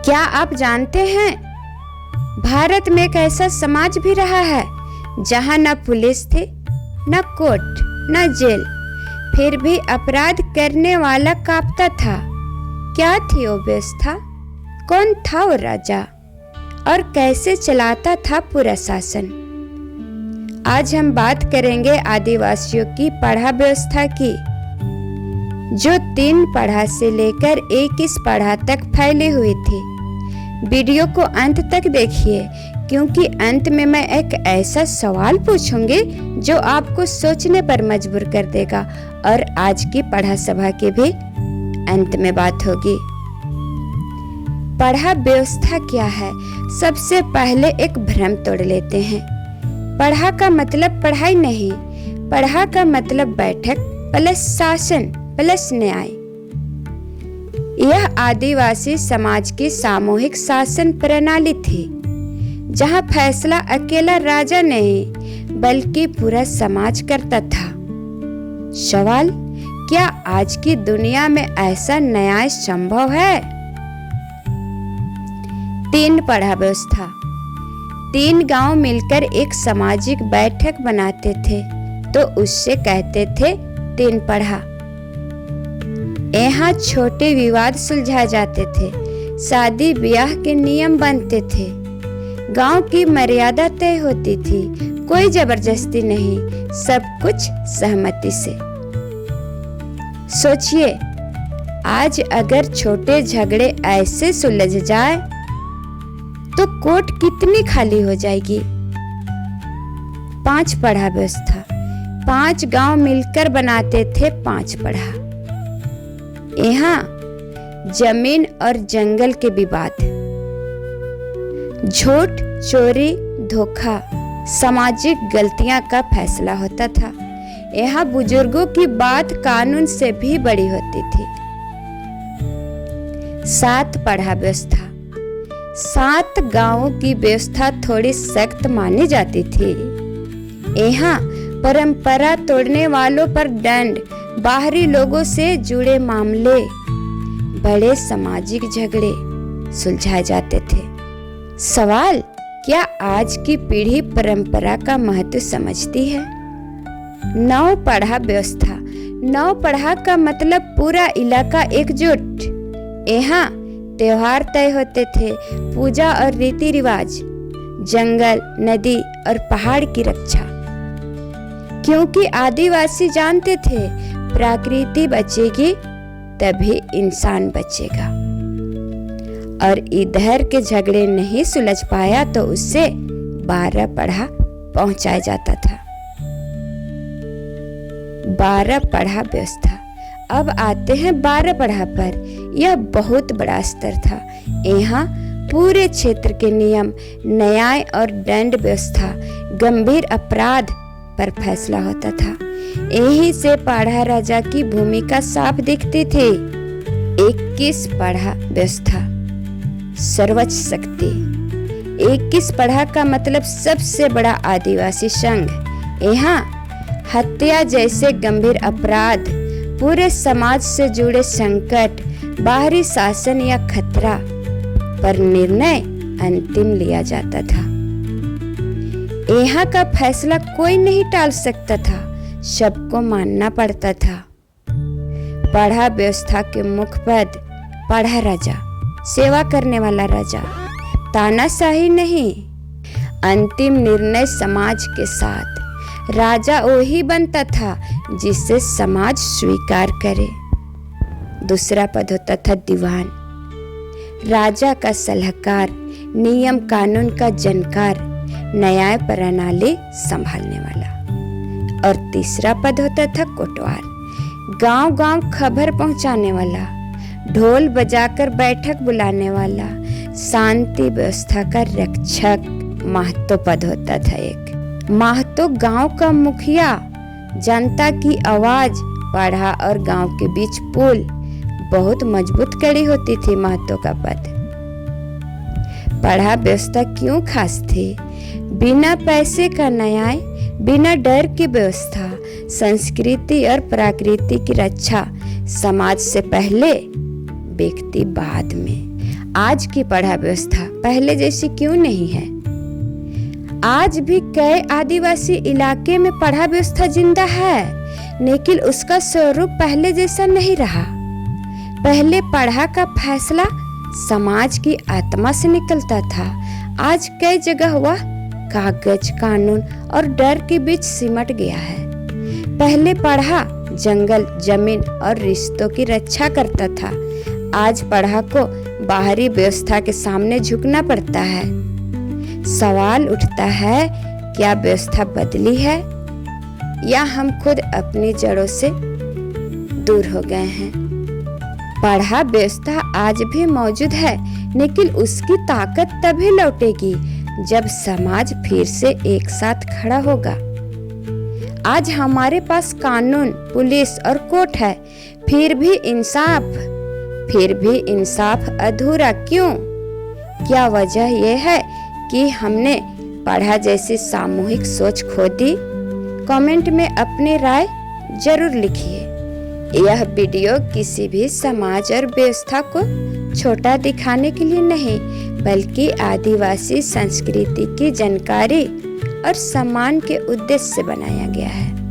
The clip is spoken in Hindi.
क्या आप जानते हैं भारत में एक ऐसा समाज भी रहा है जहां न पुलिस थी, न कोर्ट, न जेल, फिर भी अपराध करने वाला कांपता था। क्या थी वो व्यवस्था? कौन था वो राजा और कैसे चलाता था पूरा शासन? आज हम बात करेंगे आदिवासियों की पढ़ा व्यवस्था की, जो 3 पढ़ा से लेकर 21 पढ़ा तक फैली हुई थी। वीडियो को अंत तक देखिए, क्योंकि अंत में मैं एक ऐसा सवाल पूछूंगी जो आपको सोचने पर मजबूर कर देगा, और आज की पढ़ा सभा की भी अंत में बात होगी। पढ़ा व्यवस्था क्या है? सबसे पहले एक भ्रम तोड़ लेते हैं। पढ़ा का मतलब पढ़ाई नहीं, पढ़ा का मतलब बैठक प्लस शासन प्लस न्याय। यह आदिवासी समाज की सामूहिक शासन प्रणाली थी, जहां फैसला अकेला राजा नहीं बल्कि पूरा समाज करता था। सवाल, क्या आज की दुनिया में ऐसा न्याय संभव है? 3 पढ़ा व्यवस्था। 3 गांव मिलकर एक सामाजिक बैठक बनाते थे तो उससे कहते थे 3 पढ़ा। यहाँ छोटे विवाद सुलझाए जाते थे, शादी ब्याह के नियम बनते थे, गांव की मर्यादा तय होती थी, कोई जबरदस्ती नहीं, सब कुछ सहमति से। सोचिए, आज अगर छोटे झगड़े ऐसे सुलझ जाए तो कोर्ट कितनी खाली हो जाएगी। 5 पढ़ा व्यवस्था। 5 गांव मिलकर बनाते थे 5 पढ़ा। यहाँ जमीन और जंगल के विवाद, झूठ, चोरी, धोखा, सामाजिक गलतियां का फैसला होता था। यहाँ बुजुर्गों की बात कानून से भी बड़ी होती थी। 7 पढ़ा व्यवस्था। 7 गांवों की व्यवस्था थोड़ी सख्त मानी जाती थी। यहाँ परंपरा तोड़ने वालों पर दंड, बाहरी लोगों से जुड़े मामले, बड़े सामाजिक झगड़े सुलझाए जाते थे। सवाल, क्या आज की पीढ़ी परंपरा का महत्व समझती है? 9 पढ़ा व्यवस्था। 9 पढ़ा का मतलब पूरा इलाका एकजुट। यहाँ त्योहार तय होते थे, पूजा और रीति रिवाज, जंगल, नदी और पहाड़ की रक्षा, क्योंकि आदिवासी जानते थे प्रकृति बचेगी तभी इंसान बचेगा। और इधर के झगड़े नहीं सुलझ पाया तो उससे 12 पढ़ा पहुंचाया जाता था। 12 पढ़ा व्यवस्था। अब आते हैं 12 पढ़ा पर। यह बहुत बड़ा स्तर था। यहाँ पूरे क्षेत्र के नियम, न्याय और दंड व्यवस्था, गंभीर अपराध पर फैसला होता था। यही से पढ़ा राजा की भूमिका साफ दिखती थी। 21 पढ़ा व्यवस्था। सर्वोच्च शक्ति। 21 पढ़ा का मतलब सबसे बड़ा आदिवासी संघ। यहाँ हत्या जैसे गंभीर अपराध, पूरे समाज से जुड़े संकट, बाहरी शासन या खतरा पर निर्णय अंतिम लिया जाता था। यहाँ का फैसला कोई नहीं टाल सकता था, सबको मानना पड़ता था। पढ़ा व्यवस्था के मुख्य पद पढ़ा राजा, सेवा करने वाला राजा, तानाशाही नहीं, अंतिम निर्णय समाज के साथ। राजा वही बनता था जिसे समाज स्वीकार करे। दूसरा पद होता था दीवान, राजा का सलाहकार, नियम कानून का जानकार, न्याय प्रणाली संभालने वाला। और तीसरा पद होता था कोटवार, गांव-गांव खबर पहुंचाने वाला, ढोल बजाकर बैठक बुलाने वाला, शांति व्यवस्था का रक्षक। महतो पद होता था एक। महतो गांव का मुखिया, जनता की आवाज। पढ़ा और गांव के बीच पुल, बहुत मजबूत कड़ी होती थी महतो का पद। पढ़ा व्यवस्था क्यों खास थी? बिना पैसे का न्याय, बिना डर की व्यवस्था, संस्कृति और प्रकृति की रक्षा, समाज से पहले व्यक्ति बाद में। आज की पढ़ा व्यवस्था पहले जैसी क्यों नहीं है? आज भी कई आदिवासी इलाके में पढ़ा व्यवस्था जिंदा है, लेकिन उसका स्वरूप पहले जैसा नहीं रहा। पहले पढ़ा का फैसला समाज की आत्मा से निकलता था। आज कई जगह वह कागज, कानून और डर के बीच सिमट गया है। पहले पढ़ा जंगल, जमीन और रिश्तों की रक्षा करता था। आज पढ़ा को बाहरी व्यवस्था के सामने झुकना पड़ता है। सवाल उठता है, क्या व्यवस्था बदली है या हम खुद अपनी जड़ों से दूर हो गए हैं? पढ़ा व्यवस्था आज भी मौजूद है, लेकिन उसकी ताकत तभी लौटेगी जब समाज फिर से एक साथ खड़ा होगा। आज हमारे पास कानून, पुलिस और कोर्ट है, फिर भी इंसाफ अधूरा क्यों? क्या वजह यह है कि हमने पढ़ा जैसी सामूहिक सोच खो दी? कमेंट में अपनी राय जरूर लिखिए। यह वीडियो किसी भी समाज और व्यवस्था को छोटा दिखाने के लिए नहीं, बल्कि आदिवासी संस्कृति की जानकारी और सम्मान के उद्देश्य से बनाया गया है।